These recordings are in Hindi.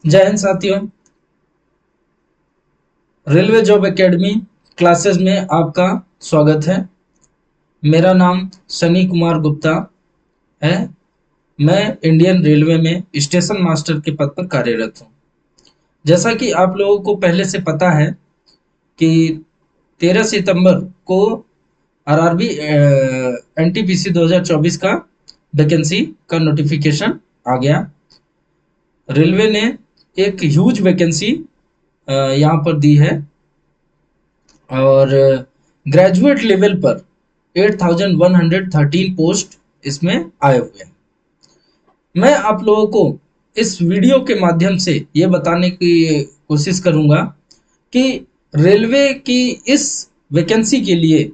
जय हिंद साथियों। रेलवे जॉब एकेडमी क्लासेस में आपका स्वागत है। मेरा नाम सनी कुमार गुप्ता है। मैं इंडियन रेलवे में स्टेशन मास्टर के पद पर कार्यरत हूँ। जैसा कि आप लोगों को पहले से पता है कि 13 सितंबर को आरआरबी एनटीपीसी 2024 का वैकेंसी का नोटिफिकेशन आ गया। रेलवे ने एक ह्यूज वैकेंसी यहाँ पर दी है और ग्रेजुएट लेवल पर 8113 पोस्ट इसमें आए हुए हैं। मैं आप लोगों को इस वीडियो के माध्यम से ये बताने की कोशिश करूंगा कि रेलवे की इस वैकेंसी के लिए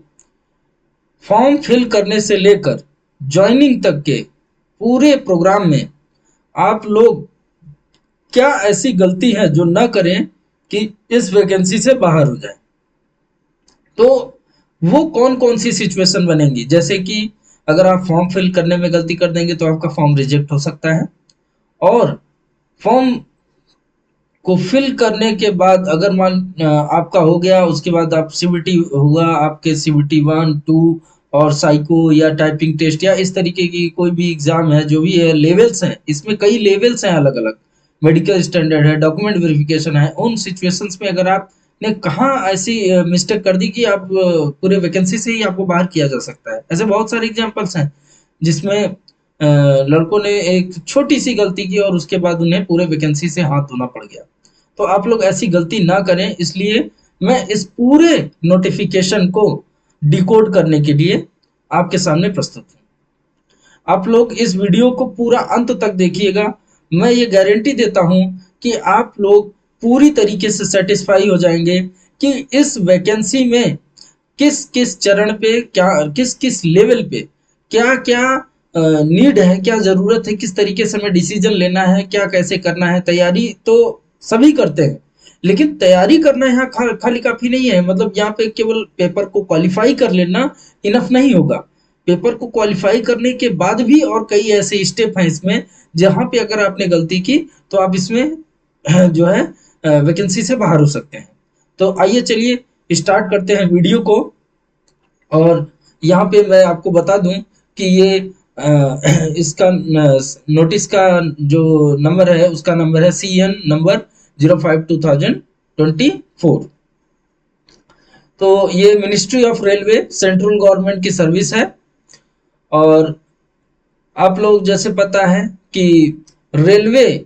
फॉर्म फिल करने से लेकर ज्वाइनिंग तक के पूरे प्रोग्राम में आप लोग क्या ऐसी गलती है जो न करें कि इस वैकेंसी से बाहर हो जाए। तो वो कौन कौन सी सिचुएशन बनेंगी, जैसे कि अगर आप फॉर्म फिल करने में गलती कर देंगे तो आपका फॉर्म रिजेक्ट हो सकता है। और फॉर्म को फिल करने के बाद अगर आपका हो गया, उसके बाद आप सीबीटी हुआ, आपके सीबीटी 1 2 और साइको या टाइपिंग टेस्ट या इस तरीके की कोई भी एग्जाम है, जो भी है लेवल्स हैं, इसमें कई लेवल्स हैं अलग अलग। मेडिकल स्टैंडर्ड है, डॉक्यूमेंट वेरिफिकेशन है। उन सिचुएशंस में अगर आपने कहाँ ऐसी मिस्टेक कर दी कि आप पूरे वैकेंसी से ही आपको बाहर किया जा सकता है। ऐसे बहुत सारे एग्जाम्पल्स हैं जिसमें लड़कों ने एक छोटी सी गलती की और उसके बाद उन्हें पूरे वैकेंसी से हाथ धोना पड़ गया। तो आप लोग ऐसी गलती ना करें, इसलिए मैं इस पूरे नोटिफिकेशन को डिकोड करने के लिए आपके सामने प्रस्तुत हूँ। आप लोग इस वीडियो को पूरा अंत तक देखिएगा। मैं ये गारंटी देता हूँ कि आप लोग पूरी तरीके से सेटिस्फाई हो जाएंगे कि इस वैकेंसी में किस किस चरण पे क्या, किस किस लेवल पे क्या क्या नीड है, क्या जरूरत है, किस तरीके से हमें डिसीजन लेना है, क्या कैसे करना है। तैयारी तो सभी करते हैं, लेकिन तैयारी करना यहाँ खाली काफी नहीं है। मतलब यहाँ पे केवल पेपर को क्वालिफाई कर लेना इनफ नहीं होगा। पेपर को क्वालिफाई करने के बाद भी और कई ऐसे स्टेप हैं इसमें, जहां पे अगर आपने गलती की तो आप इसमें जो है वैकेंसी से बाहर हो सकते हैं। तो आइए चलिए स्टार्ट करते हैं वीडियो को। और यहाँ पे मैं आपको बता दूं कि ये इसका नोटिस का जो नंबर है, उसका नंबर है CN नंबर 05/2024। तो ये ministry of railway central government की सर्विस है। और आप लोग जैसे पता है कि रेलवे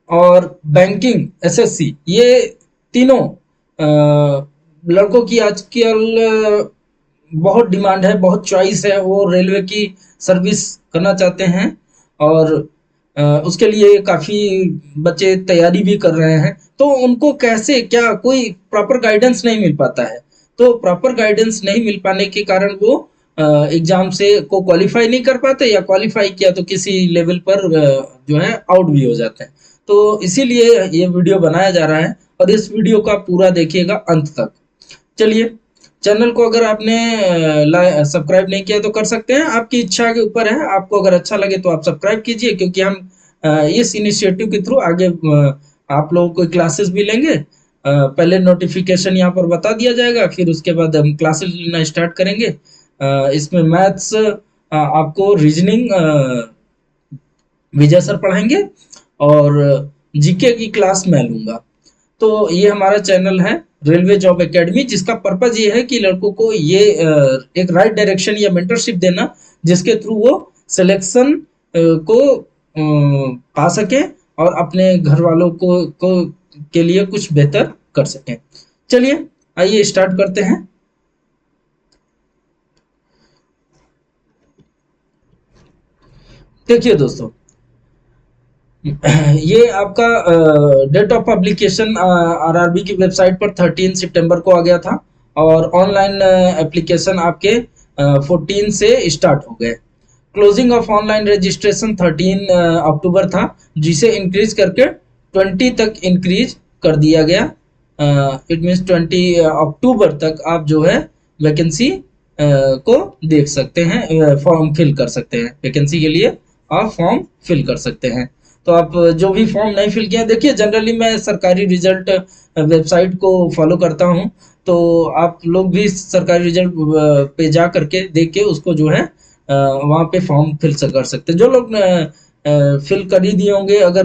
और बैंकिंग एसएससी, ये तीनों लड़कों की आजकल बहुत डिमांड है, बहुत चॉइस है। वो रेलवे की सर्विस करना चाहते हैं और उसके लिए काफी बच्चे तैयारी भी कर रहे हैं। तो उनको कैसे क्या, कोई प्रॉपर गाइडेंस नहीं मिल पाता है। तो प्रॉपर गाइडेंस नहीं मिल पाने के कारण वो एग्जाम से को क्वालिफाई नहीं कर पाते, या क्वालिफाई किया तो किसी लेवल पर जो है आउट भी हो जाते हैं। तो इसीलिए ये वीडियो बनाया जा रहा है और इस वीडियो को आप पूरा देखिएगा अंत तक। चलिए, चैनल को अगर आपने सब्सक्राइब नहीं किया तो कर सकते हैं, आपकी इच्छा के ऊपर है। आपको अगर अच्छा लगे तो आप सब्सक्राइब कीजिए, क्योंकि हम इस इनिशिएटिव के थ्रू आगे आप लोगों को क्लासेस भी लेंगे। पहले नोटिफिकेशन यहाँ पर बता दिया जाएगा, फिर उसके बाद हम क्लासेस लेना स्टार्ट करेंगे। इसमें मैथ्स, आपको रीजनिंग विजय सर पढ़ाएंगे और जीके की क्लास मैं लूंगा। तो ये हमारा चैनल है रेलवे जॉब एकेडमी, जिसका पर्पज ये है कि लड़कों को ये एक राइट डायरेक्शन या मेंटरशिप देना, जिसके थ्रू वो सिलेक्शन को पा सके और अपने घर वालों को के लिए कुछ बेहतर कर सकें। चलिए आइए स्टार्ट करते हैं। देखिए दोस्तों, ये आपका डेट ऑफ पब्लिकेशन आरआरबी की वेबसाइट पर 13 सितंबर को आ गया था और ऑनलाइन एप्लीकेशन आपके 14 से स्टार्ट हो गए। क्लोजिंग ऑफ ऑनलाइन रजिस्ट्रेशन 13 अक्टूबर था, जिसे इंक्रीज करके 20 तक इंक्रीज कर दिया गया। इट मीन्स 20 अक्टूबर तक आप जो है वैकेंसी को देख सकते हैं, फॉर्म फिल कर सकते हैं। वैकेंसी के लिए आप फॉर्म फिल कर सकते हैं। तो आप जो भी फॉर्म नहीं फिल किया, देखिए जनरली मैं सरकारी रिजल्ट वेबसाइट को फॉलो करता हूँ, तो आप लोग भी सरकारी रिजल्ट पे जा करके देख के उसको जो है वहाँ पे फॉर्म फिल कर सकते हैं। जो लोग फिल कर ही दिए होंगे, अगर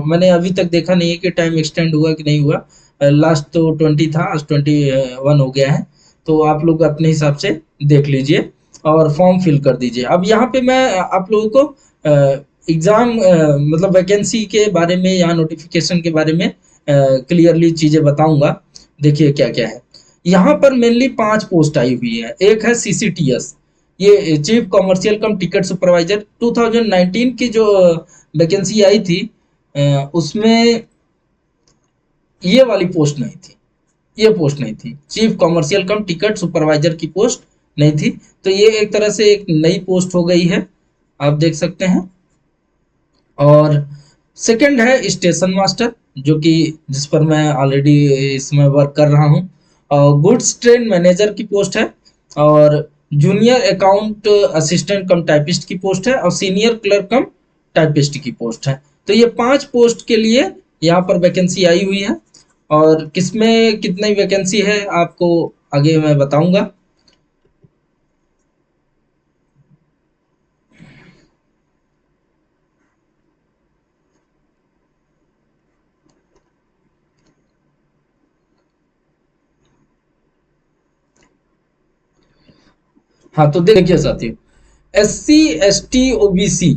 मैंने अभी तक देखा नहीं है कि टाइम एक्सटेंड हुआ कि नहीं हुआ, लास्ट तो 20 था, आज 21 हो गया है, तो आप लोग अपने हिसाब से देख लीजिए और फॉर्म फिल कर दीजिए। अब यहाँ पे मैं आप लोगों को एग्जाम मतलब वैकेंसी के बारे में या नोटिफिकेशन के बारे में क्लियरली चीजें बताऊंगा। देखिए क्या क्या है। यहाँ पर मेनली 5 पोस्ट आई हुई है। एक है सीसीटीएस, ये chief commercial cum ticket supervisor, 2019 की जो वैकेंसी आई थी उसमें ये वाली पोस्ट नहीं थी, ये पोस्ट नहीं थी, chief commercial cum ticket supervisor की पोस्ट नहीं थी। तो ये एक तरह से एक नई पोस्ट हो गई है, आप देख सकते हैं। और सेकंड है स्टेशन मास्टर, जो कि जिस पर मैं ऑलरेडी इसमें वर्क कर रहा हूँ। और गुड्स ट्रेन मैनेजर की पोस्ट है, और junior account assistant cum typist की पोस्ट है, और सीनियर क्लर्क कम टाइपिस्ट की पोस्ट है। तो ये 5 पोस्ट के लिए यहाँ पर वैकेंसी आई हुई है, और किसमें कितनी वैकेंसी है आपको आगे मैं बताऊंगा। हाँ तो देखिए साथियों, SC ST OBC,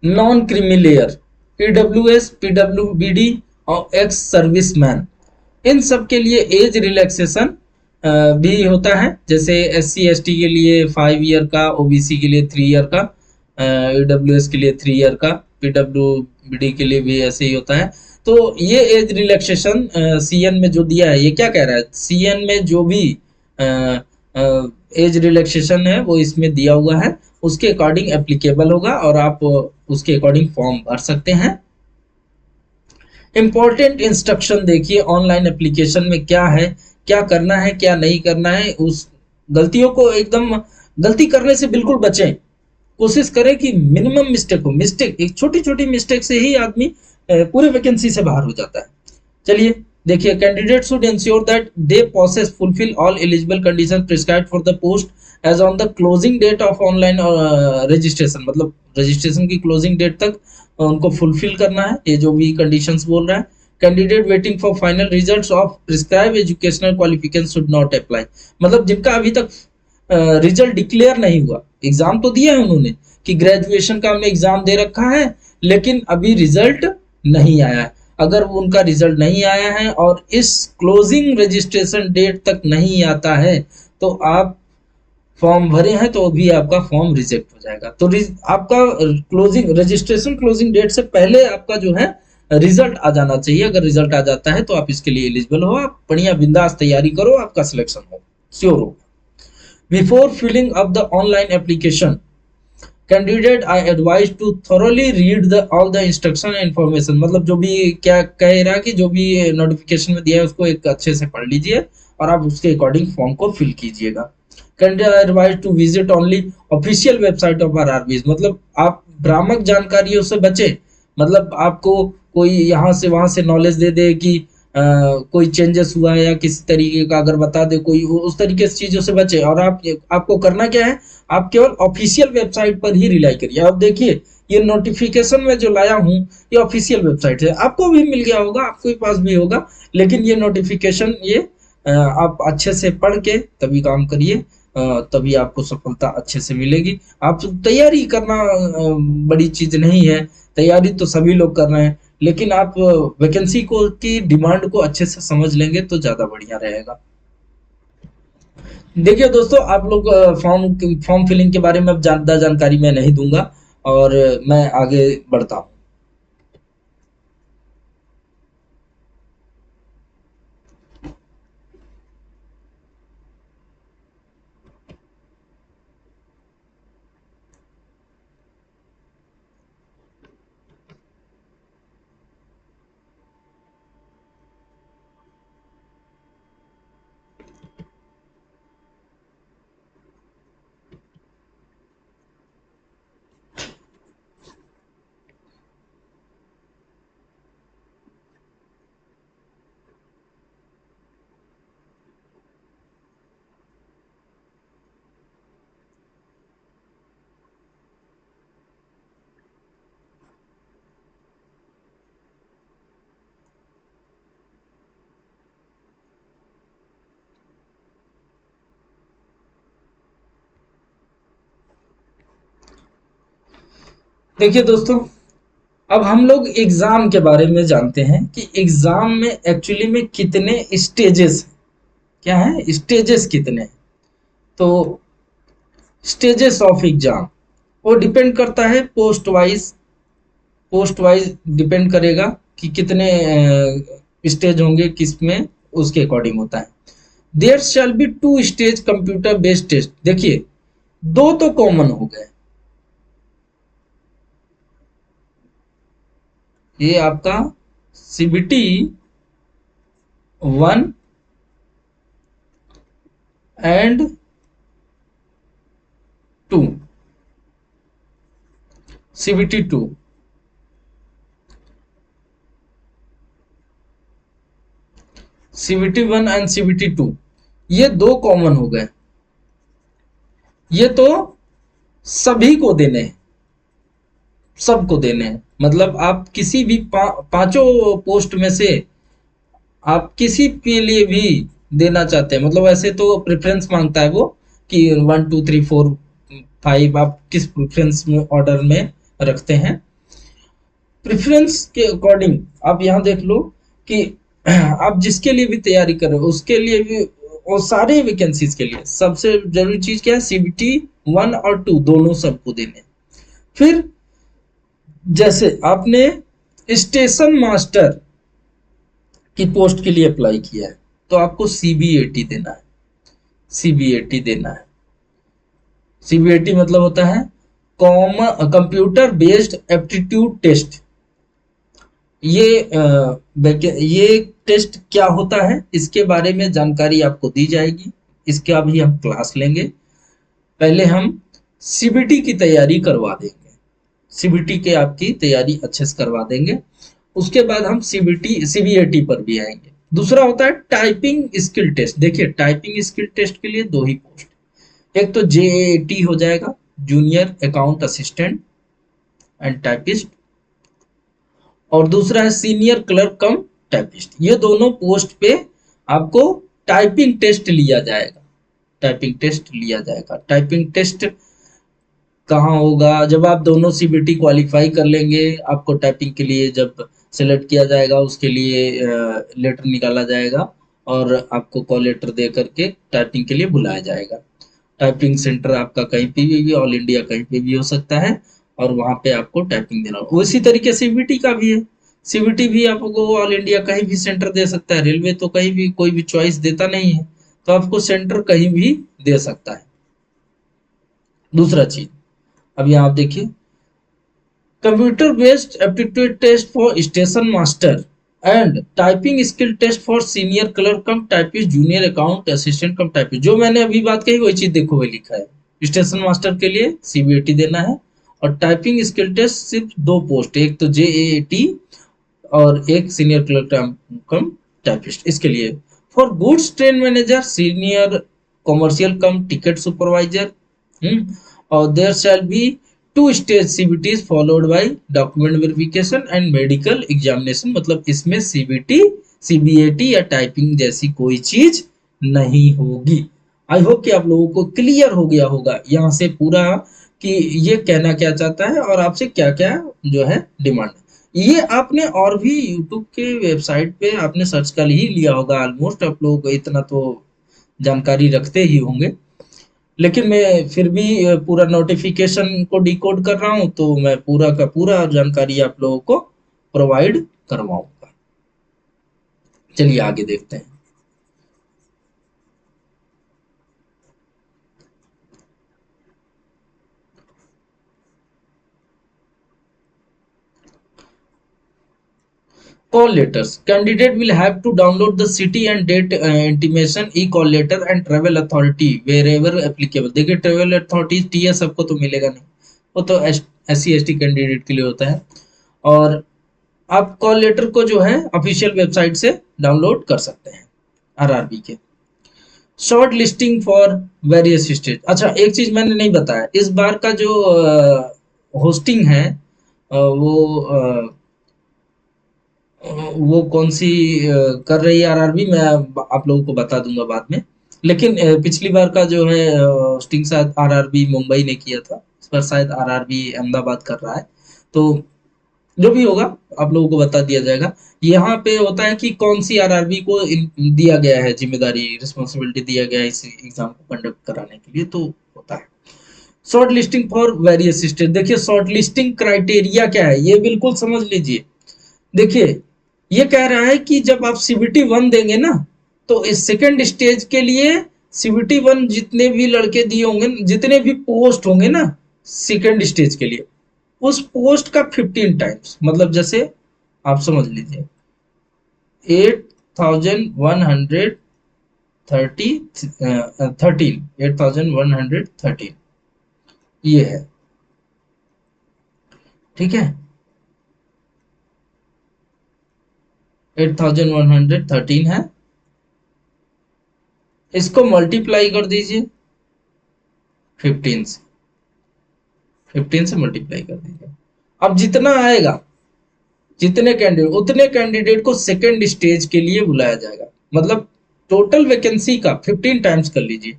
non creamy layer, EWS PWBD और एक्स सर्विसमैन, इन सब के लिए एज रिलैक्सेशन भी होता है। जैसे SC ST के लिए 5 ईयर का, OBC के लिए 3 ईयर का, EWS के लिए 3 ईयर का, PWBD के लिए भी ऐसे ही होता है। तो ये एज रिलैक्सेशन CN में जो दिया है, ये क्या कह रहा है, CN में जो भी एज रिलैक्सेशन है वो इसमें दिया हुआ है, उसके अकॉर्डिंग एप्लीकेबल होगा और आप उसके अकॉर्डिंग फॉर्म भर सकते हैं। इम्पोर्टेंट इंस्ट्रक्शन देखिए, ऑनलाइन एप्लीकेशन में क्या है, क्या करना है क्या नहीं करना है, उस गलतियों को एकदम, गलती करने से बिल्कुल बचें। कोशिश करें कि मिनिमम मिस्टेक हो, मिस्टेक एक छोटी छोटी मिस्टेक से ही आदमी पूरे वैकेंसी से बाहर हो जाता है। चलिए देखिए, candidate should ensure that they possess fulfil all eligible condition prescribed for the post as on the closing date of online registration, मतलब रजिस्ट्रेशन की क्लोजिंग डेट तक उनको फुलफिल करना है, ये जो भी कंडीशंस बोल रहा है। Candidate waiting for final results of prescribe educational qualification should not apply, मतलब जिनका अभी तक रिजल्ट डिक्लेयर नहीं हुआ, एग्जाम तो दिया है उन्होंने कि ग्रेजुएशन का हमने एग्जाम दे रखा है, लेकिन अभी रिजल्ट नहीं आया है। अगर उनका रिजल्ट नहीं आया है और इस क्लोजिंग रजिस्ट्रेशन डेट तक नहीं आता है, तो आप फॉर्म भरे हैं तो भी आपका फॉर्म रिजेक्ट हो जाएगा। तो आपका क्लोजिंग रजिस्ट्रेशन क्लोजिंग डेट से पहले आपका जो है रिजल्ट आ जाना चाहिए। अगर रिजल्ट आ जाता है तो आप इसके लिए एलिजिबल हो, आप बढ़िया बिंदास तैयारी करो, आपका सिलेक्शन हो, श्योर हो। Before filling up the online application, candidate I advise to thoroughly read the all the instruction and information, मतलब जो भी क्या कह रहा है कि जो भी नोटिफिकेशन में दिया है उसको एक अच्छे से पढ़ लीजिए और आप उसके अकॉर्डिंग फॉर्म को फिल कीजिएगा। Candidate I advise to visit only official website of RRBs, मतलब आप भ्रामक जानकारियों से बचे, मतलब आपको कोई यहाँ से वहां से नॉलेज दे दे कि कोई चेंजेस हुआ है या किसी तरीके का अगर बता दे कोई, उस तरीके से चीजों से बचे। और आप आपको करना क्या है, आप केवल ऑफिशियल वेबसाइट पर ही रिलाई करिए। अब देखिए, ये नोटिफिकेशन में जो लाया हूँ ये ऑफिशियल वेबसाइट है, आपको भी मिल गया होगा, आपके पास भी होगा, लेकिन ये नोटिफिकेशन ये आप अच्छे से पढ़ के तभी काम करिए, तभी आपको सफलता अच्छे से मिलेगी। आप तैयारी करना बड़ी चीज नहीं है, तैयारी तो सभी लोग कर रहे हैं, लेकिन आप वैकेंसी को की डिमांड को अच्छे से समझ लेंगे तो ज्यादा बढ़िया रहेगा। देखिए दोस्तों, आप लोग फॉर्म फॉर्म फिलिंग के बारे में अब ज्यादा जानकारी मैं नहीं दूंगा, और मैं आगे बढ़ता हूँ। देखिए दोस्तों, अब हम लोग एग्जाम के बारे में जानते हैं कि एग्जाम में एक्चुअली में कितने स्टेजेस, क्या है स्टेजेस कितने हैं। तो स्टेजेस ऑफ एग्जाम वो डिपेंड करता है पोस्ट वाइज डिपेंड करेगा कि कितने स्टेज होंगे किस में, उसके अकॉर्डिंग होता है। There shall be two stage computer based test. देखिए दो तो कॉमन हो गए, ये आपका CBT 1 and 2, CBT 2, CBT 1 and CBT 2, ये दो कॉमन हो गए। ये तो सभी को देने हैं, सबको देने हैं, मतलब आप किसी भी पांचों पोस्ट में से आप किसी के लिए भी देना चाहते हैं, मतलब ऐसे तो प्रेफरेंस मांगता है वो कि 1 2 3 4 5 आप किस प्रेफरेंस में ऑर्डर में रखते हैं। प्रेफरेंस के अकॉर्डिंग आप यहाँ देख लो कि आप जिसके लिए भी तैयारी कर रहे हो उसके लिए भी, और सारे वैकेंसीज के लिए सबसे जरूरी चीज क्या है, सीबीटी 1 और 2 दोनों सबको देने। फिर जैसे आपने स्टेशन मास्टर की पोस्ट के लिए अप्लाई किया है तो आपको सीबीएटी देना है, सीबीएटी देना है। सीबीएटी मतलब होता है कंप्यूटर बेस्ड एप्टीट्यूड टेस्ट। ये टेस्ट क्या होता है इसके बारे में जानकारी आपको दी जाएगी, इसका भी हम क्लास लेंगे। पहले हम सीबीटी की तैयारी करवा देंगे, सीबीटी के आपकी तैयारी अच्छे से करवा देंगे। उसके बाद हम सीबीएटी पर भी आएंगे। दूसरा होता है टाइपिंग स्किल टेस्ट। देखिए टाइपिंग स्किल टेस्ट के लिए दो ही पोस्ट, एक तो जेएटी हो जाएगा, junior account assistant and typist, और दूसरा है सीनियर क्लर्क कम टाइपिस्ट। ये दोनों पोस्ट पे आपको टाइपिंग टेस्ट लिया जाएगा, टाइपिंग टेस्ट लिया जाएगा। टाइपिंग टेस्ट कहाँ होगा, जब आप दोनों सीबीटी क्वालिफाई कर लेंगे, आपको टाइपिंग के लिए जब सेलेक्ट किया जाएगा उसके लिए लेटर निकाला जाएगा और आपको कॉल लेटर दे करके टाइपिंग के लिए बुलाया जाएगा। टाइपिंग सेंटर आपका कहीं पे भी, ऑल इंडिया कहीं पे भी हो सकता है, और वहां पे आपको टाइपिंग देना होगा। उसी तरीके से सीबीटी का भी है, सीबीटी भी आपको ऑल इंडिया कहीं भी सेंटर दे सकता है। रेलवे तो कहीं भी कोई भी चॉइस देता नहीं है, तो आपको सेंटर कहीं भी दे सकता है। दूसरा चीज अब यहाँ आप देखिए, computer based aptitude test for station master and typing skill test for senior clerk cum typist junior account assistant cum typist. जो मैंने अभी बात कही वही चीज देखो, वही लिखा है। स्टेशन मास्टर के लिए सीबीएटी देना है, और टाइपिंग स्किल टेस्ट सिर्फ दो पोस्ट, एक तो जेएटी और एक सीनियर क्लर्क कम टाइपिस्ट, इसके लिए। For goods train manager senior commercial cum ticket supervisor, और there shall be two stage CBTs followed by document verification and medical examination. मतलब इसमें सीबीटी सीबीएटी या टाइपिंग जैसी कोई चीज नहीं होगी। आई होप कि आप लोगों को क्लियर हो गया होगा यहाँ से पूरा कि ये कहना क्या चाहता है और आपसे क्या क्या जो है डिमांड। ये आपने और भी यूट्यूब के वेबसाइट पे आपने सर्च कर ही लिया होगा, ऑलमोस्ट आप लोगों को इतना तो जानकारी रखते ही होंगे। लेकिन मैं फिर भी पूरा नोटिफिकेशन को डिकोड कर रहा हूँ, तो मैं पूरा का पूरा जानकारी आप लोगों को प्रोवाइड करवाऊंगा। चलिए आगे देखते हैं। Call letters. Candidate will have to download the city and date intimation e-call letter and travel authority wherever applicable। देखिए ट्रेवल अथॉरिटी टीएस सबको तो मिलेगा नहीं, वो तो एससी एसटी कैंडिडेट के लिए होता है। और आप कॉल लेटर को जो है ऑफिशियल वेबसाइट से डाउनलोड कर सकते हैं आरआरबी के। Short listing for various state. अच्छा एक चीज मैंने नहीं बताया, इस बार का जो होस्टिंग है वो वो कौन सी कर रही है आरआरबी, मैं आप लोगों को बता दूंगा बाद में। लेकिन पिछली बार का जो है होस्टिंग शायद आरआरबी मुंबई ने किया था, इस बार शायद आरआरबी अहमदाबाद कर रहा है। तो जो भी होगा आप लोगों को बता दिया जाएगा। यहाँ पे होता है कि कौन सी आरआरबी को दिया गया है जिम्मेदारी, रिस्पॉन्सिबिलिटी दिया गया है इस एग्जाम को कंडक्ट कराने के लिए, तो होता है। Short listing for various stage. देखिए शॉर्ट लिस्टिंग क्राइटेरिया क्या है ये बिल्कुल समझ लीजिए। देखिए ये कह रहा है कि जब आप सीबीटी वन देंगे ना, तो इस सेकेंड स्टेज के लिए सीबीटी वन जितने भी लड़के दिए होंगे, जितने भी पोस्ट होंगे ना सेकेंड स्टेज के लिए, उस पोस्ट का 15 टाइम्स, मतलब जैसे आप समझ लीजिए 8130 13 8113 ये है, ठीक है। 8113 है, इसको मल्टीप्लाई कर दीजिए 15 से, 15 से मल्टीप्लाई कर दीजिए। अब जितना आएगा, जितने कैंडिडेट, उतने कैंडिडेट को सेकेंड स्टेज के लिए बुलाया जाएगा। मतलब टोटल वैकेंसी का 15 टाइम्स कर लीजिए,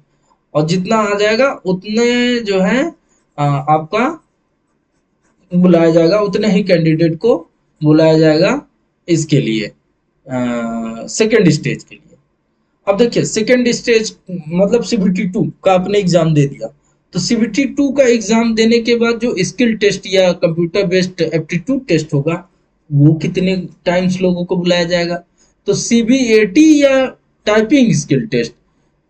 और जितना आ जाएगा उतने जो है आपका बुलाया जाएगा, उतने ही कैंडिडेट को बुलाया जाएगा इसके लिए, सेकेंड स्टेज के लिए। अब देखिए सेकेंड स्टेज मतलब सीबीटी टू का आपने एग्जाम दे दिया, तो सीबीटी टू का एग्जाम देने के बाद जो स्किल टेस्ट या कंप्यूटर बेस्ड एप्टीट्यूड टेस्ट होगा, वो कितने टाइम्स लोगों को बुलाया जाएगा। तो सीबीएटी या टाइपिंग स्किल टेस्ट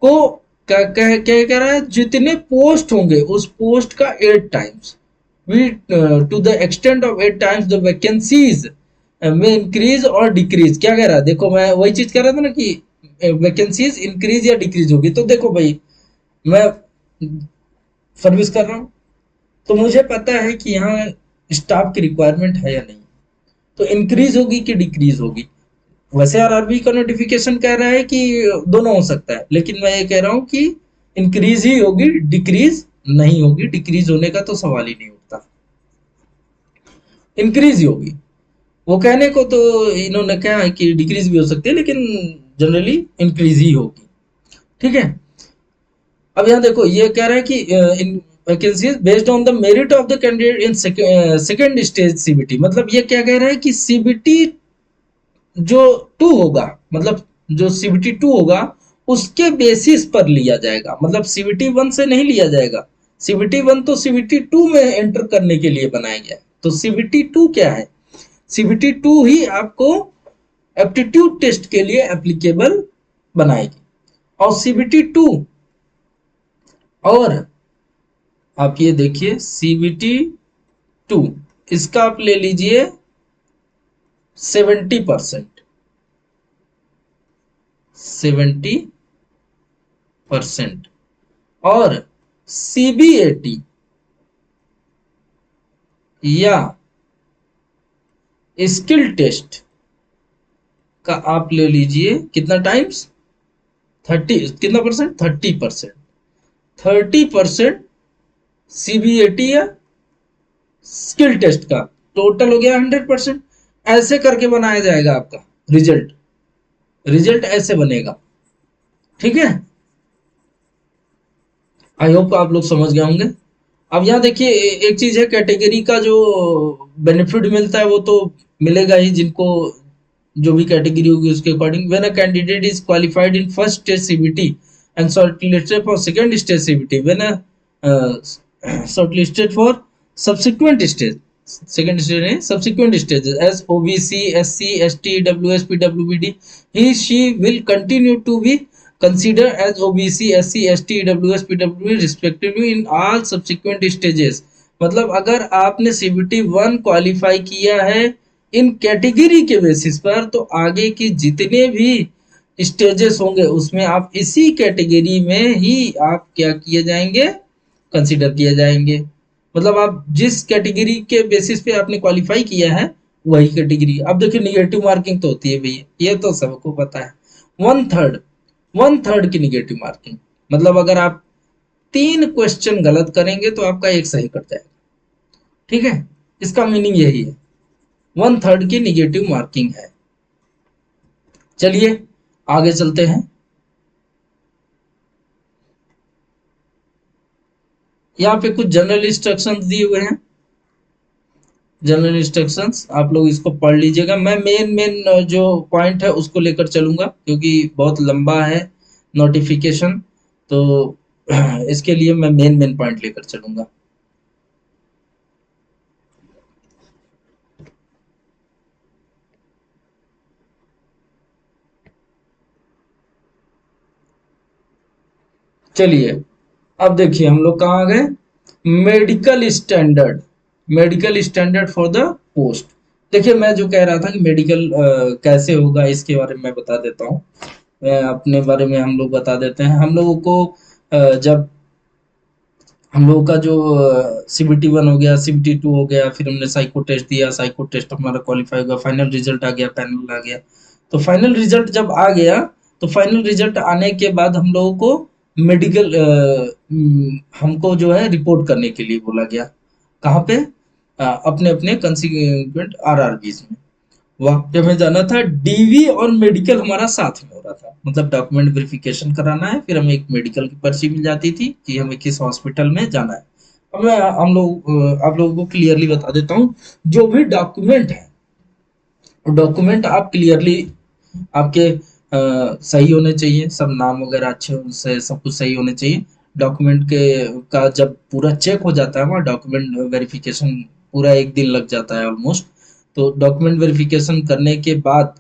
को क्या कह क्या कह रहा है, जितने पोस्ट होंगे उस पोस्ट का 8 times, we to the extent of 8 times the vacancies में इंक्रीज और डिक्रीज। क्या कह रहा है, देखो मैं वही चीज कह रहा था ना कि वैकेंसीज इंक्रीज या डिक्रीज होगी। तो देखो भाई मैं सर्विस कर रहा हूँ, तो मुझे पता है कि यहाँ स्टाफ की रिक्वायरमेंट है या नहीं, तो इंक्रीज होगी कि डिक्रीज होगी। वैसे आरआरबी का नोटिफिकेशन कह रहा है कि दोनों हो सकता है, लेकिन मैं ये कह रहा हूँ कि इंक्रीज ही होगी, डिक्रीज नहीं होगी। डिक्रीज होने का तो सवाल ही नहीं उठता, इंक्रीज ही होगी। वो कहने को तो इन्होंने कहा है कि डिक्रीज भी हो सकती है, लेकिन जनरली इंक्रीज ही होगी, ठीक है। अब यहाँ देखो ये कह रहा है कि इन vacancies based on the merit of the candidate in second stage CBT. मतलब ये क्या कह रहा है कि सीबीटी जो टू होगा, मतलब जो सीबीटी टू होगा उसके बेसिस पर लिया जाएगा, मतलब सीबीटी वन से नहीं लिया जाएगा। सीबीटी वन तो सीबीटी टू में एंटर करने के लिए बनाया गया है। तो सीबीटी टू क्या है, सीबीटी टू ही आपको एप्टीट्यूड टेस्ट के लिए एप्लीकेबल बनाएगी। और सीबीटी टू, और आप ये देखिए सीबीटी टू, इसका आप ले लीजिए 70%, 70%। और सीबीएटी या स्किल टेस्ट का आप ले लीजिए कितना टाइम्स, 30, कितना परसेंट, 30%। 30% सीबीएटी या स्किल टेस्ट का टोटल हो गया 100%। ऐसे करके बनाया जाएगा आपका रिजल्ट, रिजल्ट ऐसे बनेगा, ठीक है। आई होप आप लोग समझ गए होंगे। अब यहाँ देखिए एक चीज है, कैटेगरी का जो बेनिफिट मिलता है वो तो मिलेगा ही, जिनको जो भी कैटेगरी होगी उसके according. When a candidate is qualified in first stage CBT and shortlisted for second stage CBT, when shortlisted for subsequent stage, second stage है subsequent stages as OBC, SC, ST, WSP, WBD, he she will continue to be considered as OBC, SC, ST, WSP, WBD respectively in all subsequent stages। मतलब अगर आपने सीबीटी वन क्वालिफाई किया है इन कैटेगरी के बेसिस पर, तो आगे की जितने भी स्टेजेस होंगे उसमें आप इसी कैटेगरी में ही आप क्या किए जाएंगे, कंसीडर किए जाएंगे। मतलब आप जिस कैटेगरी के बेसिस पे आपने क्वालिफाई किया है वही कैटेगरी। अब देखिए निगेटिव मार्किंग तो होती है भैया, ये तो सबको पता है। वन थर्ड, वन थर्ड की निगेटिव मार्किंग, मतलब अगर आप 3 क्वेश्चन गलत करेंगे तो आपका एक सही कट जाएगा, ठीक है। इसका मीनिंग यही है, वन थर्ड की निगेटिव मार्किंग है। चलिए आगे चलते हैं। यहाँ पे कुछ जनरल इंस्ट्रक्शंस दिए हुए हैं। जनरल इंस्ट्रक्शंस आप लोग इसको पढ़ लीजिएगा। मैं मेन मेन जो पॉइंट है उसको लेकर चलूंगा, क्योंकि बहुत लंबा है नोटिफिकेशन, तो इसके लिए मैं मेन मेन पॉइंट लेकर चलूंगा। चलिए, अब देखिए हम लोग कहाँ आ गए। Medical standard, medical standard for the post. देखिए मैं जो कह रहा था कि मेडिकल कैसे होगा इसके बारे में मैं बता देता हूँ। अपने बारे में हम लोग बता देते हैं। हम लोगों को जब हम लोगों का जो CBT 1 हो गया, CBT 2 हो गया, फिर हमने साइको टेस्ट दिया, साइको टेस्ट हमारा क्वालिफाई हो गया, फाइनल रिजल्ट आ गया, पैनल आ गया। तो फाइनल रिजल्ट जब आ गया, तो फाइनल रिजल्ट आने के बाद हम लोगों को मेडिकल हमको जो है रिपोर्ट करने के लिए बोला गया। कहाँ पे? अपने अपने कंसिक्वेंट RRBs में वहाँ पे हमें जाना था। DV और मेडिकल हमारा साथ में हो रहा था, मतलब डॉक्यूमेंट वेरिफिकेशन कराना है, फिर हमें एक मेडिकल की पर्ची मिल जाती थी कि हमें किस हॉस्पिटल में जाना है। अब मैं हम लोग आप लोगों को क्लियरली बता देता हूँ। जो भी डॉक्यूमेंट है, डॉक्यूमेंट आप क्लियरली आपके सही होने चाहिए, सब नाम वगैरह अच्छे से सब कुछ सही होने चाहिए। डॉक्यूमेंट के का जब पूरा चेक हो जाता है, वहाँ डॉक्यूमेंट वेरिफिकेशन पूरा एक दिन लग जाता है ऑलमोस्ट। तो डॉक्यूमेंट वेरिफिकेशन करने के बाद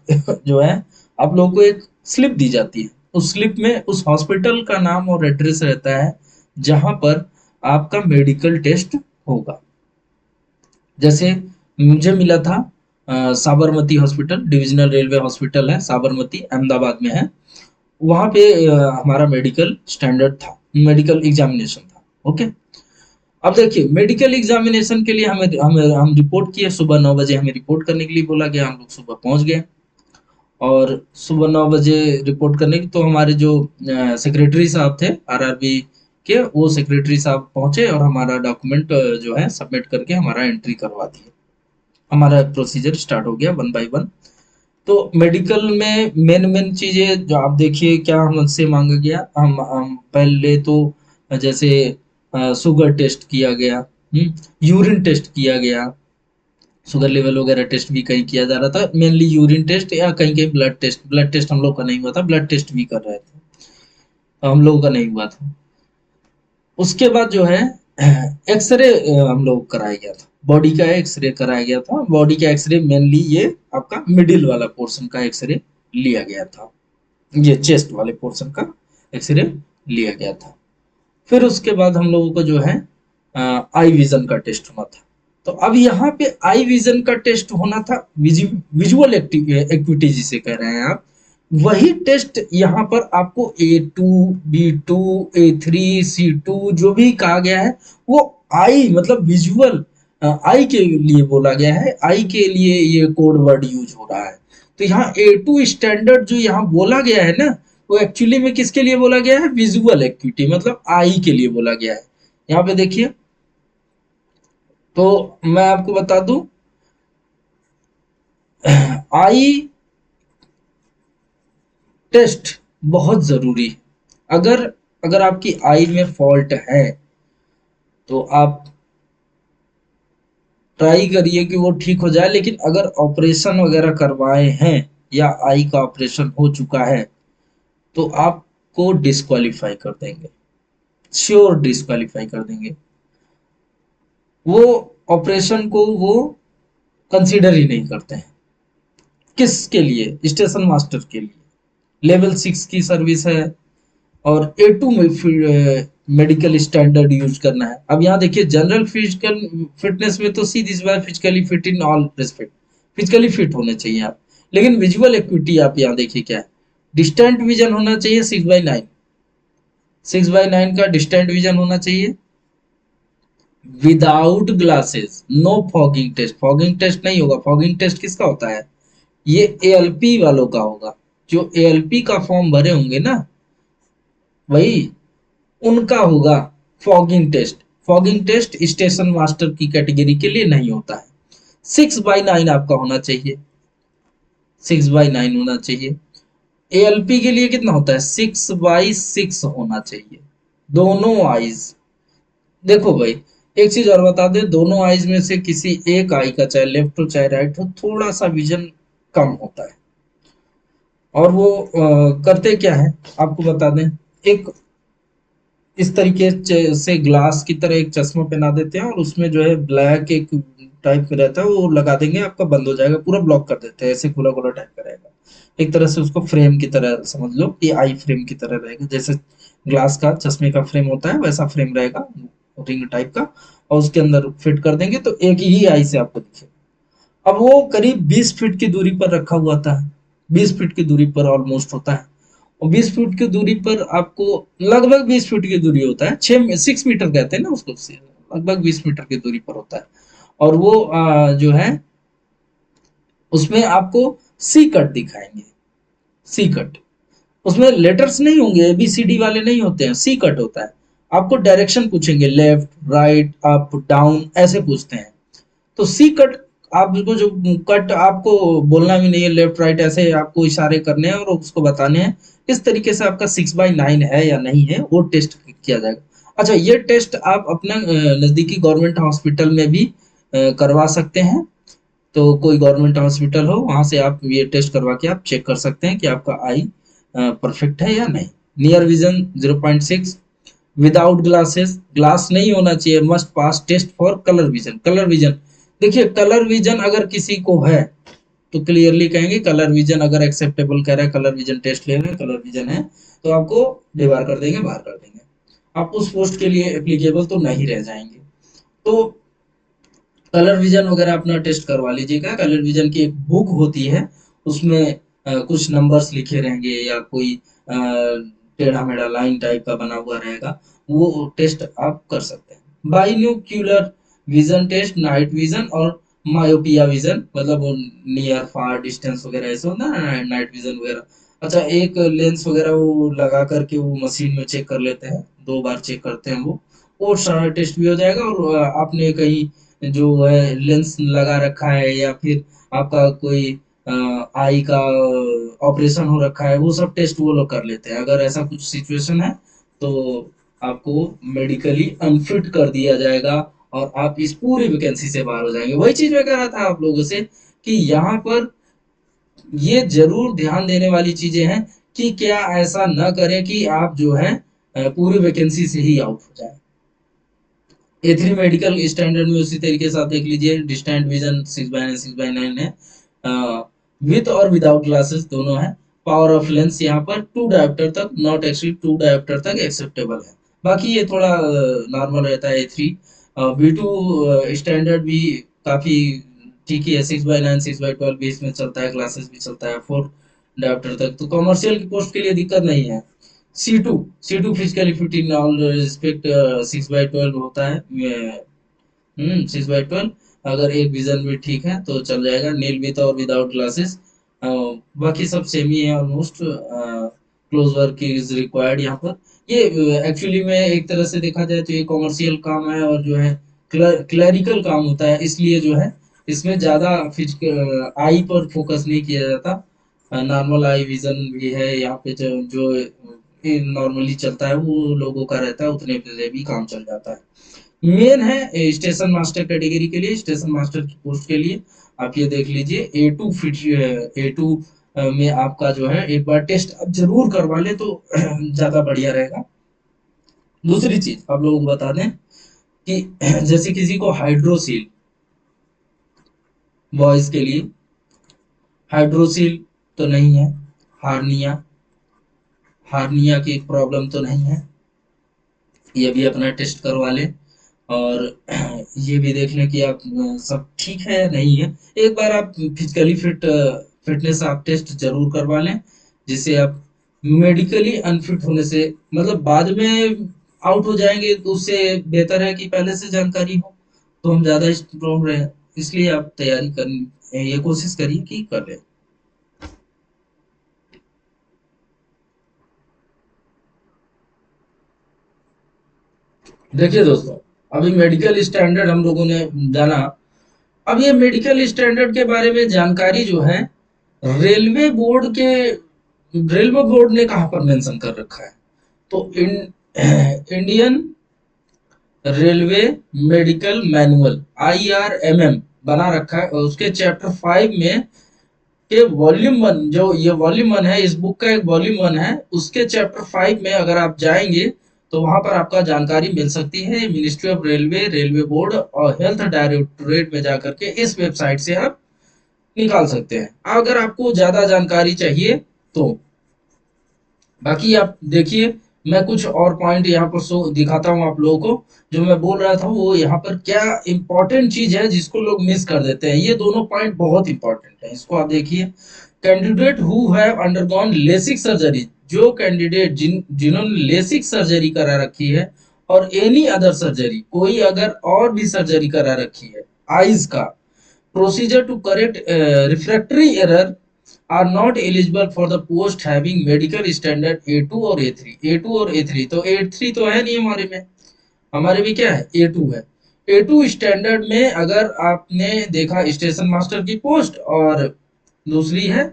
जो है आप लोगों को एक स्लिप दी जाती है। उस स्लिप में उस हॉस्पिटल का नाम और एड्रेस रहता है जहां पर आपका मेडिकल टेस्ट होगा। जैसे मुझे मिला था Sabarmati hospital, divisional railway hospital है साबरमती, अहमदाबाद में है। वहाँ पे हमारा मेडिकल स्टैंडर्ड था, मेडिकल एग्जामिनेशन था। ओके। अब देखिए मेडिकल एग्जामिनेशन के लिए हमें हमें हम रिपोर्ट किए। सुबह 9 बजे हमें रिपोर्ट करने के लिए बोला गया। हम लोग सुबह पहुंच गए, और सुबह 9 बजे रिपोर्ट करने की तो हमारे जो सेक्रेटरी साहब थे RRB के, वो सेक्रेटरी साहब पहुंचे और हमारा डॉक्यूमेंट जो है सबमिट करके हमारा एंट्री करवा दिए। हमारा प्रोसीजर स्टार्ट हो गया 1 बाय 1। तो मेडिकल में मेन मेन चीजें जो आप देखिए क्या हमसे मांगा गया। हम पहले तो जैसे शुगर टेस्ट किया गया, यूरिन टेस्ट किया गया, शुगर लेवल वगैरह टेस्ट भी कहीं किया जा रहा था, मेनली यूरिन टेस्ट या कहीं कहीं ब्लड टेस्ट। ब्लड टेस्ट हम लोग का नहीं हुआ था, ब्लड टेस्ट भी कर रहे थे, तो हम लोगों का नहीं हुआ था। उसके बाद जो है एक्सरे हम लोग कराया गया था, बॉडी का एक्सरे कराया गया था। बॉडी का एक्सरे मेनली ये आपका मिडिल वाला पोर्शन का एक्सरे लिया गया था, ये चेस्ट वाले पोर्शन का एक्सरे लिया गया था। फिर उसके बाद हम लोगों को जो है आई विजन का टेस्ट होना था। तो अब यहाँ पे आई विजन का टेस्ट होना था, विजुअल एक्टिविटी जिसे कह रहे हैं आप। वही टेस्ट यहाँ पर आपको A2 B2 A3 C2 जो भी कहा गया है, वो आई मतलब विजुअल आई के लिए बोला गया है। आई के लिए ये कोड वर्ड यूज हो रहा है। तो यहाँ A2 स्टैंडर्ड जो यहाँ बोला गया है ना, वो एक्चुअली में किसके लिए बोला गया है? विजुअल एक्टिविटी, मतलब आई के लिए बोला गया है। यहाँ पे देखिए, तो मैं आपको बता दूं, आई टेस्ट बहुत जरूरी है। अगर अगर आपकी आई में फॉल्ट है तो आप ट्राई करिए कि वो ठीक हो जाए। लेकिन अगर ऑपरेशन वगैरह करवाए हैं या आई का ऑपरेशन हो चुका है, तो आपको डिस्क्वालीफाई कर देंगे, श्योर डिस्क्वालीफाई कर देंगे। वो ऑपरेशन को वो कंसीडर ही नहीं करते हैं। किसके लिए? स्टेशन मास्टर के लिए। लेवल 6 की सर्विस है, और A2 में मेडिकल स्टैंडर्ड यूज करना है। अब यहाँ देखिए जनरल फिजिकल फिटनेस में तो सीधी सी बात, physically fit in all respect, physically fit होने चाहिए आप। लेकिन विजुअल एक्टिविटी आप यहाँ देखिए क्या है, डिस्टेंट विजन होना चाहिए 6/9, 6/9 का डिस्टेंट विजन होना चाहिए, without glasses, no fogging test. Fogging test नहीं होगा। फॉगिंग टेस्ट किसका होता है? ये ALP वालों का होगा, जो ALP का फॉर्म भरे होंगे ना, वही उनका होगा fogging test. Fogging test station master की कैटेगरी के लिए नहीं होता है। 6/9 आपका होना चाहिए, 6/9 होना चाहिए। ALP के लिए कितना होता है? 6/6 होना चाहिए, दोनों आइज। देखो भाई, एक चीज और बता दें, दोनों आईज में से किसी एक आई का चाहे लेफ्ट हो चाहे राइट हो थोड़ा सा विजन कम होता है। और वो करते क्या है आपको बता दें, एक इस तरीके से ग्लास की तरह एक चश्मा पहना देते हैं और उसमें जो है ब्लैक एक टाइप में रहता है, वो लगा देंगे, आपका बंद हो जाएगा, पूरा ब्लॉक कर देते हैं, ऐसे खुला खुला टाइप का रहेगा। एक तरह से उसको फ्रेम की तरह समझ लो कि आई फ्रेम की तरह रहेगा, जैसे ग्लास का चश्मे का फ्रेम होता है वैसा फ्रेम रहेगा, रिंग टाइप का। और उसके अंदर फिट कर देंगे तो एक ही आई से आपको दिखेगा। अब वो करीब 20 फीट की दूरी पर रखा हुआ था, 20 फीट की दूरी पर ऑलमोस्ट होता है। और 20 फीट की दूरी पर आपको, लगभग 20 फीट की दूरी होता है, 6 मीटर कहते हैं ना उसको, लगभग 20 मीटर की दूरी पर होता है। और वो जो है उसमें आपको सी कट दिखाएंगे, सी कट। उसमें लेटर्स नहीं होंगे, ABCD वाले नहीं होते हैं, सी कट होता है। आपको डायरेक्शन पूछेंगे, लेफ्ट राइट अप डाउन ऐसे पूछते हैं। तो सी कट, आपको जो कट आपको बोलना भी नहीं है, लेफ्ट राइट ऐसे आपको इशारे करने हैं और उसको बताने हैं। इस तरीके से आपका 6/9 है या नहीं है वो टेस्ट किया जाएगा। अच्छा, ये टेस्ट आप अपना नजदीकी गवर्नमेंट हॉस्पिटल में भी करवा सकते हैं। तो कोई गवर्नमेंट हॉस्पिटल हो वहां से आप ये टेस्ट करवा के आप चेक कर सकते हैं कि आपका आई परफेक्ट है या नहीं। Near vision 0.6, without glasses, glass नहीं होना चाहिए, must pass test for colour vision. Colour vision, देखिए कलर विजन अगर किसी को है तो क्लियरली कहेंगे कलर विजन, अगर एक्सेप्टेबल कह रहा है, कलर विजन टेस्ट ले रहे हैं, कलर विजन है, तो आपको डिबार कर देंगे, बाहर कर देंगे। आप उस पोस्ट के लिए एप्लीकेबल तो नहीं रह जाएंगे। तो कलर विजन वगैरह अपना टेस्ट करवा लीजिएगा। कलर विजन की एक बुक होती है, उसमें कुछ नंबर्स लिखे रहेंगे या कोई टेढ़ा मेढ़ा लाइन टाइप का बना हुआ रहेगा, वो टेस्ट आप कर सकते हैं। Binocular vision test, night vision और मायोपिया विजन, मतलब वो नियर फार डिस्टेंस वगैरह ऐसा होता है ना, नाइट विजन वगैरह। अच्छा, एक लेंस वगैरह वो लगा करके वो मशीन में चेक कर लेते हैं, 2 बार चेक करते हैं वो सारा टेस्ट भी हो जाएगा। और आपने कहीं जो है लेंस लगा रखा है या फिर आपका कोई आई का ऑपरेशन हो रखा है, वो सब टेस्ट वो लोग कर लेते हैं। अगर ऐसा कुछ सिचुएशन है तो आपको मेडिकली अनफिट कर दिया जाएगा और आप इस पूरी वैकेंसी से बाहर हो जाएंगे। वही चीज मैं कह रहा था आप लोगों से कि यहाँ पर ये जरूर ध्यान देने वाली चीजें हैं कि क्या ऐसा न करें कि आप जो है पूरी वैकेंसी से ही आउट हो जाए। A3 मेडिकल स्टैंडर्ड में उसी तरीके से आप देख लीजिए, डिस्टेंट विजन 6/9 6/9 है, विथ और विदाउट ग्लासेस दोनों है। पावर ऑफ लेंस यहाँ पर 2 डायोप्टर तक, नॉट एक्सीड 2 डायोप्टर तक एक्सेप्टेबल है। बाकी ये थोड़ा नॉर्मल रहता है A3। B2 स्टैंडर्ड भी काफी ठीक ही है, 6/9 6/12 भी इसमें चलता है, ग्लासेस भी चलता है 4 डायोप्टर तक, तो कमर्शियल की पोस्ट के लिए दिक्कत नहीं है। C2 physically fit in all respect 6/12 होता है, 6/12। अगर एक विजन भी ठीक है तो चल जाएगा, नील विथ और विदाउट ग्लासेस। बाकी सब सेम ही है almost. Close work is required यहाँ पर। ये एक्चुअली में एक तरह से देखा जाए तो ये कॉमर्शियल काम है और जो है क्लरिकल काम होता है, इसलिए जो है इसमें ज्यादा फिजिकल आई पर फोकस नहीं किया जाता। नॉर्मल आई विजन भी है यहाँ पे, जो नॉर्मली चलता है वो लोगों का रहता है, उतने से भी काम चल जाता है। मेन है स्टेशन मास्टर कैटेगरी के लिए, स्टेशन मास्टर की पोस्ट के लिए आप ये देख लीजिए A2 फिट, A2 में आपका जो है एक बार टेस्ट आप जरूर करवा ले तो ज्यादा बढ़िया रहेगा। दूसरी चीज आप लोगों को बता दें कि जैसे किसी को हाइड्रोसील, बॉयज के लिए हाइड्रोसील तो नहीं है, हार्निया, हार्निया की प्रॉब्लम तो नहीं है, ये भी अपना टेस्ट करवा लें। और ये भी देख लें कि आप सब ठीक है या नहीं है। एक बार आप फिजिकली फिटनेस आप टेस्ट जरूर करवा लें, जिससे आप मेडिकली अनफिट होने से, मतलब बाद में आउट हो जाएंगे, तो उससे बेहतर है कि पहले से जानकारी हो तो हम ज्यादा स्ट्रॉन्ग रहे। इसलिए आप तैयारी कर, ये कोशिश करिए कि कर लें। देखिए दोस्तों, अभी मेडिकल स्टैंडर्ड हम लोगों ने जाना। अब ये मेडिकल स्टैंडर्ड के बारे में जानकारी जो है रेलवे बोर्ड के, रेलवे बोर्ड ने कहाँ पर मेंशन कर रखा है, तो Indian railway medical manual IRMM बना रखा है, और उसके चैप्टर 5 में के वॉल्यूम 1, जो ये वॉल्यूम 1 है, इस बुक का एक वॉल्यूम 1 है, उसके चैप्टर 5 में अगर आप जाएंगे तो वहां पर आपका जानकारी मिल सकती है। Ministry of railway, railway board और हेल्थ डायरेक्टोरेट में जाकर के इस वेबसाइट से आप निकाल सकते हैं, अगर आपको ज्यादा जानकारी चाहिए तो। बाकी आप देखिए, मैं कुछ और पॉइंट यहाँ पर शो दिखाता हूँ आप लोगों को। जो मैं बोल रहा था वो यहाँ पर क्या इंपॉर्टेंट चीज है जिसको लोग मिस कर देते हैं, ये दोनों पॉइंट बहुत इंपॉर्टेंट है, इसको आप देखिए। Candidate who have undergone LASIK surgery, जो कैंडिडेट जिन्होंने लेसिक सर्जरी करा रखी है, और एनी अदर सर्जरी, कोई अगर और भी सर्जरी करा रखी है आईज का, procedure to correct refractory error are not eligible for the post having medical standard A2 और A3। A2 और A3, तो A3 तो है नहीं हमारे में, हमारे में क्या है, A2 है। A2 स्टैंडर्ड में अगर आपने देखा स्टेशन मास्टर की पोस्ट, और दूसरी है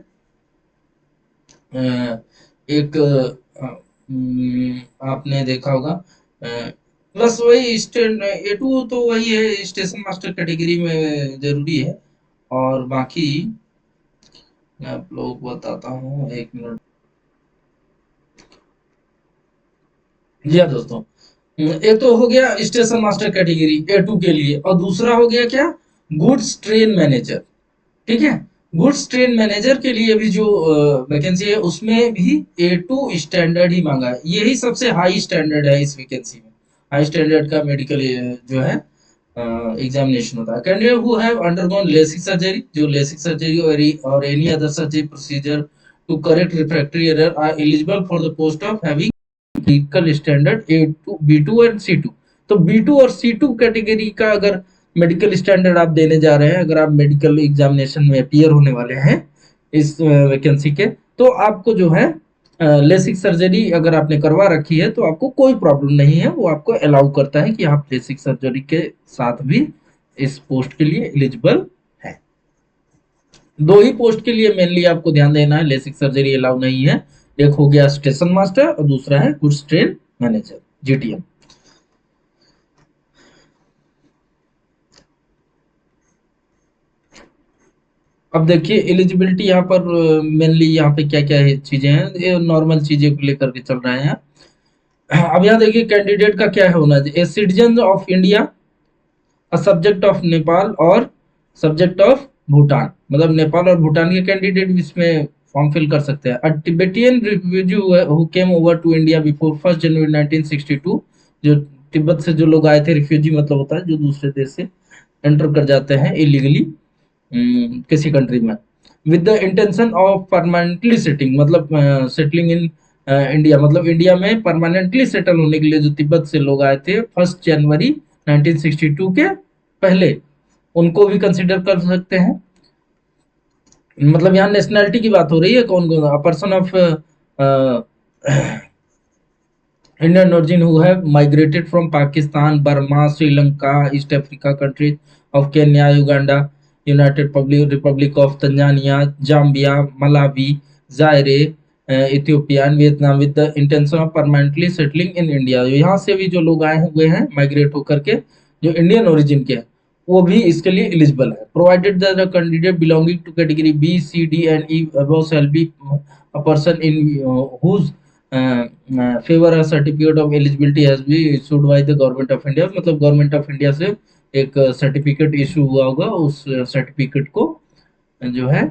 एक आपने देखा होगा बस वही स्टैंड A2, तो वही है स्टेशन मास्टर कैटेगरी में जरूरी है। और बाकी मैं आप लोगों को बताता हूँ, 1 मिनट। जी हाँ दोस्तों, एक तो हो गया स्टेशन मास्टर कैटेगरी A2 के लिए, और दूसरा हो गया क्या, गुड्स ट्रेन मैनेजर। ठीक है, गुड्स ट्रेन मैनेजर के लिए भी जो वैकेंसी है उसमें भी A2 स्टैंडर्ड ही मांगा है, यही सबसे हाई स्टैंडर्ड है इस वैकेंसी में। हाई स्टैंडर्ड का मेडिकल जो है एग्जामिनेशन होता है। Candidate who have undergone LASIK surgery, जो लेसिक सर्जरी और any other surgery procedure to correct refractory error are eligible for the post of having medical standard A2, B2 and C2। तो B2 और C2 कैटेगरी का अगर मेडिकल स्टैंडर्ड आप देने जा रहे हैं, अगर आप मेडिकल एग्जामिनेशन में अपीयर होने वाले हैं इस वैकेंसी के, तो आपको जो है लेसिक सर्जरी अगर आपने करवा रखी है तो आपको कोई प्रॉब्लम नहीं है, वो आपको अलाउ करता है कि आप लेसिक सर्जरी के साथ भी इस पोस्ट के लिए एलिजिबल है। दो ही पोस्ट के लिए मेनली आपको ध्यान देना है, लेसिक सर्जरी अलाउ नहीं है। एक हो गया स्टेशन मास्टर और दूसरा है गुड्स ट्रेन मैनेजर, GTM। अब देखिए एलिजिबिलिटी यहाँ पर मेनली यहाँ पे क्या क्या है चीजें हैं, ये नॉर्मल चीजें को लेकर के चल रहे हैं। अब यहाँ देखिए कैंडिडेट का क्या होना चाहिए, citizen of India, a subject of Nepal और सब्जेक्ट ऑफ भूटान, मतलब नेपाल और भूटान के कैंडिडेट भी इसमें फॉर्म फिल कर सकते हैं। A Tibetan refugee who came over to India before 1 January 1962, जो तिब्बत से जो लोग आए थे, रिफ्यूजी मतलब होता है जो दूसरे देश से एंटर कर जाते हैं इलीगली किसी कंट्री में, with the intention of permanently setting, मतलब सेटलिंग इन इंडिया, मतलब इंडिया में परमानेंटली सेटल होने के लिए जो तिब्बत से लोग आए थे 1 जनवरी 1962 के पहले, उनको भी कंसिडर कर सकते हैं। मतलब यहाँ नेशनैलिटी की बात हो रही है, कौन कौन, person of Indian origin who have migrated from Pakistan, Burma, Sri Lanka, East Africa countries of Kenya, Uganda, United Republic of Tanzania, Zambia, Malawi, Zaire, Ethiopia and Vietnam with the intention of permanently settling in India। यहाँ से भी जो लोग आए हुए हैं माइग्रेट होकर के, जो इंडियन ओरिजिन के हैं, वो भी इसके लिए एलिजिबल है। Provided the candidate belonging to category B, C, D and E above shall be a person in whose favour a certificate of eligibility has be issued by the government of India, मतलब गवर्नमेंट ऑफ इंडिया से एक सर्टिफिकेट इशू हुआ होगा, उस सर्टिफिकेट को जो है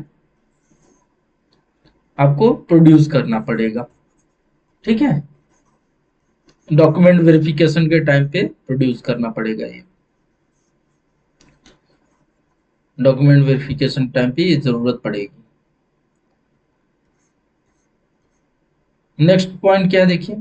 आपको प्रोड्यूस करना पड़ेगा। ठीक है, डॉक्यूमेंट वेरिफिकेशन के टाइम पे प्रोड्यूस करना पड़ेगा, ये डॉक्यूमेंट वेरिफिकेशन टाइम पे ये जरूरत पड़ेगी। नेक्स्ट पॉइंट क्या है देखिए,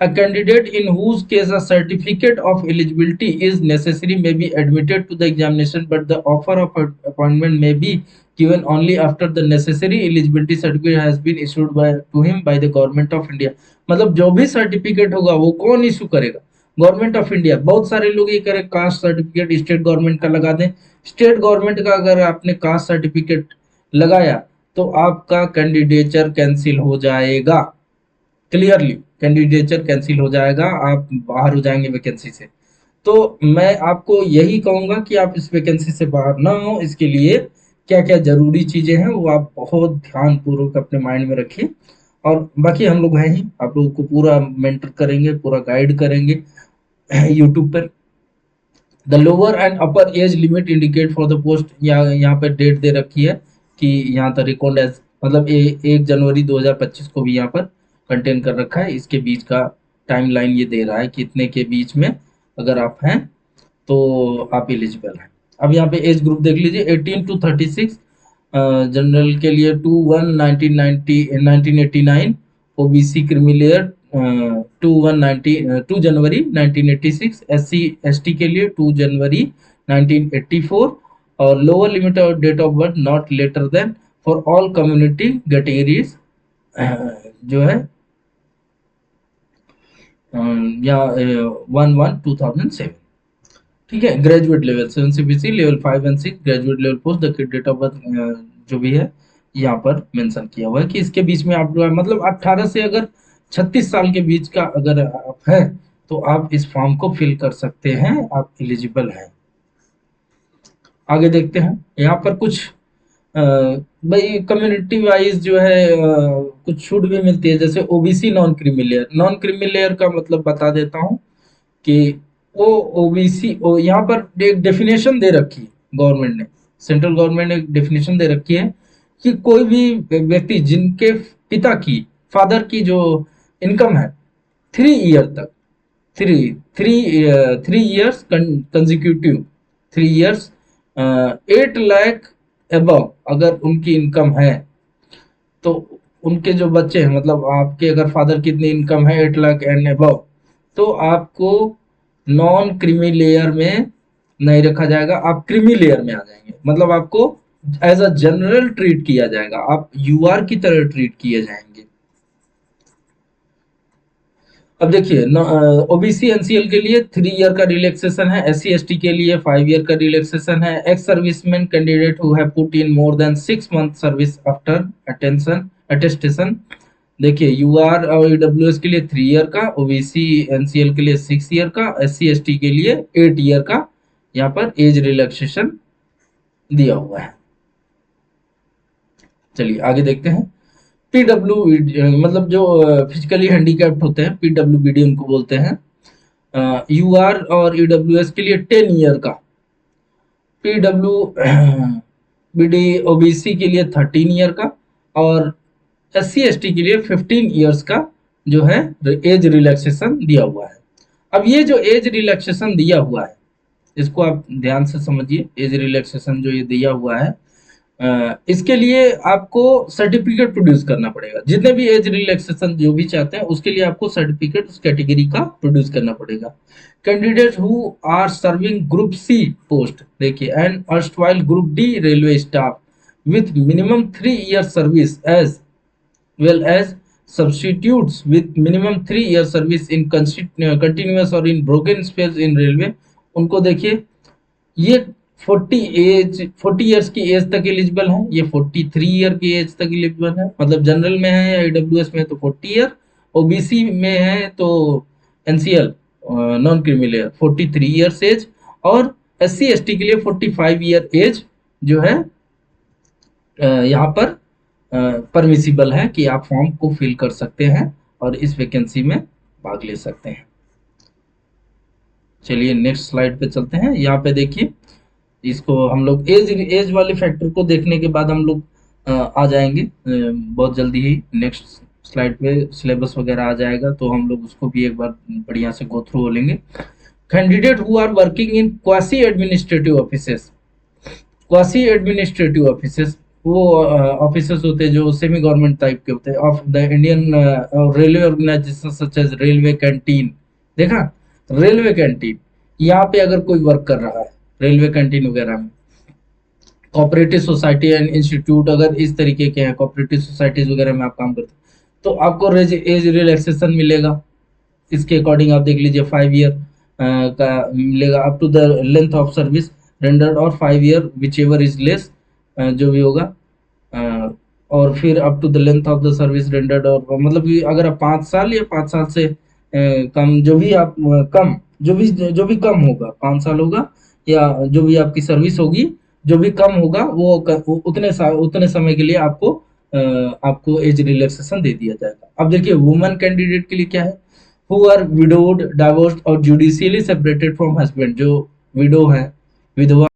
a candidate in whose case a certificate of eligibility is necessary may be admitted to the examination but the offer of appointment may be given only after the necessary eligibility certificate has been issued by to him by the government of India। मतलब जो भी सर्टिफिकेट होगा वो कौन इशू करेगा, गवर्नमेंट ऑफ इंडिया। बहुत सारे लोग ये करें कास्ट सर्टिफिकेट स्टेट गवर्नमेंट का लगा दें, स्टेट गवर्नमेंट का अगर आपने कास्ट सर्टिफिकेट लगाया तो आपका कैंडिडेचर कैंसिल हो जाएगा, क्लियरली कैंडिडेचर कैंसिल हो जाएगा, आप बाहर हो जाएंगे वैकेंसी से। तो मैं आपको यही कहूँगा कि आप इस वैकेंसी से बाहर ना हो, इसके लिए क्या-क्या ज़रूरी चीज़ें हैं वो आप बहुत ध्यानपूर्वक अपने माइंड में रखिए। और बाकी हम लोग हैं ही, आप लोगों को पूरा मेंटर करेंगे, पूरा गाइड करेंगे यूट्यूब पर। The lower and upper age limit indicate for the post, यहाँ पे डेट दे रखी है कि यहाँ तक रिकॉर्ड एज मतलब 1 जनवरी 2025 को भी यहाँ पर कंटेन कर रखा है। इसके बीच का टाइमलाइन ये दे रहा है कि इतने के बीच में अगर आप हैं तो आप एलिजिबल हैं। अब यहाँ पे एज ग्रुप देख लीजिए 18 टू 36, जनरल के लिए 2/1/1989, ओबीसी क्रीमी लेयर 2 जनवरी 1986, SC/ST के लिए 2 जनवरी 1984, और lower limit of date of birth not later than for all community categories जो है या 1/1/2007। ठीक है, graduate level 7 CPC level 5 and 6 graduate level post the date of birth जो भी है यहाँ पर मेंशन किया हुआ है कि इसके बीच में आप मतलब 18 से अगर 36 साल के बीच का अगर आप हैं तो आप इस फॉर्म को फिल कर सकते हैं, आप एलिजिबल हैं। आगे देखते हैं यहाँ पर कुछ भाई कम्युनिटी वाइज जो है कुछ छूट भी मिलती है, जैसे OBC non creamy layer. Non creamy layer का मतलब बता देता हूँ कि वो ओबीसी यहाँ पर एक डेफिनेशन दे रखी है गवर्नमेंट ने, सेंट्रल गवर्नमेंट ने एक डेफिनेशन दे रखी है कि कोई भी व्यक्ति जिनके पिता की फादर की जो इनकम है 3 ईयर तक, three three 3 years consecutive 3 years 8 lakh above अगर उनकी इनकम है, तो उनके जो बच्चे हैं मतलब आपके अगर फादर की इतनी इनकम है 8 लाख एंड एबव, तो आपको नॉन क्रीमी लेयर में नहीं रखा जाएगा, आप क्रीमी लेयर में आ जाएंगे। मतलब आपको एज अ जनरल ट्रीट किया जाएगा, आप यूआर की तरह ट्रीट किए जाएंगे। अब देखिए ओबीसी एनसीएल के लिए 3 ईयर का रिलैक्सेशन है, SC/ST के लिए 5 ईयर का रिलैक्सेशन है। Ex serviceman candidate who have put in more than 6 month service after attestation. देखिए यूआर और ईडब्ल्यूएस के लिए 3 ईयर का, ओबीसी एनसीएल के लिए 6 ईयर का, SC/ST के लिए 8 ईयर का यहाँ पर एज रिलैक्सेशन दिया हुआ है। चलिए आगे देखते हैं। पीडब्ल्यू मतलब जो फिजिकली हैंडीकैप्ड होते हैं, पीडब्ल्यूबीडी उनको बोलते हैं। यूआर और ईडब्ल्यूएस के लिए 10 ईयर का, पीडब्ल्यू बीडी ओबीसी के लिए 13 ईयर का, और SC/ST के लिए 15 ईयर्स का जो है एज रिलैक्सेशन दिया हुआ है। अब ये जो एज रिलैक्सेशन दिया हुआ है इसको आप ध्यान से समझिए। एज रिलैक्सेशन जो ये दिया हुआ है इसके लिए आपको सर्टिफिकेट प्रोड्यूस करना पड़ेगा। जितने भी एज रिलैक्सेशन जो भी चाहते हैं उसके लिए आपको सर्टिफिकेट उस कैटेगरी का प्रोड्यूस करना पड़ेगा। Candidate who are serving group C post, देखिए, and erstwhile group D railway staff with minimum 3 year service as well as substitutes with minimum 3 year service in continuous or in broken spells in railway, उनको देखिए ये 40 ईयर्स की एज तक एलिजिबल है, ये 43 ईयर की एज तक एलिजिबल है। मतलब जनरल में है या ईडब्ल्यूएस में है तो 40 ईयर, ओबीसी में है तो NCL non criminal 43 years age, और SC/ST के लिए 45 ईयर एज जो है यहाँ पर परमिसिबल है कि आप फॉर्म को फिल कर सकते हैं और इस वैकेंसी में भाग ले सकते हैं। चलिए नेक्स्ट स्लाइड पे चलते हैं। यहाँ पे देखिए इसको हम लोग एज वाले फैक्टर को देखने के बाद हम लोग आ जाएंगे बहुत जल्दी ही नेक्स्ट स्लाइड पे सिलेबस वगैरह आ जाएगा, तो हम लोग उसको भी एक बार बढ़िया से गो थ्रू हो लेंगे। Candidate who are working in quasi administrative offices, quasi administrative offices वो ऑफिसर्स होते हैं जो सेमी गवर्नमेंट टाइप के होते हैं of the Indian railway organization such as railway canteen. देखा, रेलवे कैंटीन, यहाँ पे अगर कोई वर्क कर रहा है रेलवे कैंटीन वगैरह में, कोऑपरेटिव सोसाइटी एंड इंस्टीट्यूट अगर इस तरीके के हैं, कोऑपरेटिव सोसाइटीज वगैरह में आप काम करते हैं तो आपको एज रिलैक्सेशन मिलेगा। इसके अकॉर्डिंग आप देख लीजिए 5 ईयर का मिलेगा up to the length of service rendered, और 5 year whichever is less जो भी होगा, और फिर up to the length of the service rendered, और मतलब कि अगर आप 5 साल या 5 साल से कम जो भी आप कम जो भी कम होगा, 5 साल होगा या जो भी आपकी सर्विस होगी, जो भी कम होगा वो उतने समय के लिए आपको एज रिलैक्सेशन दे दिया जाएगा। अब देखिए वुमेन कैंडिडेट के लिए क्या है, हु आर विडोड, डाइवोर्स्ड और जुडिशियली सेपरेटेड फ्रॉम हस्बैंड, जो विडो है, विधवा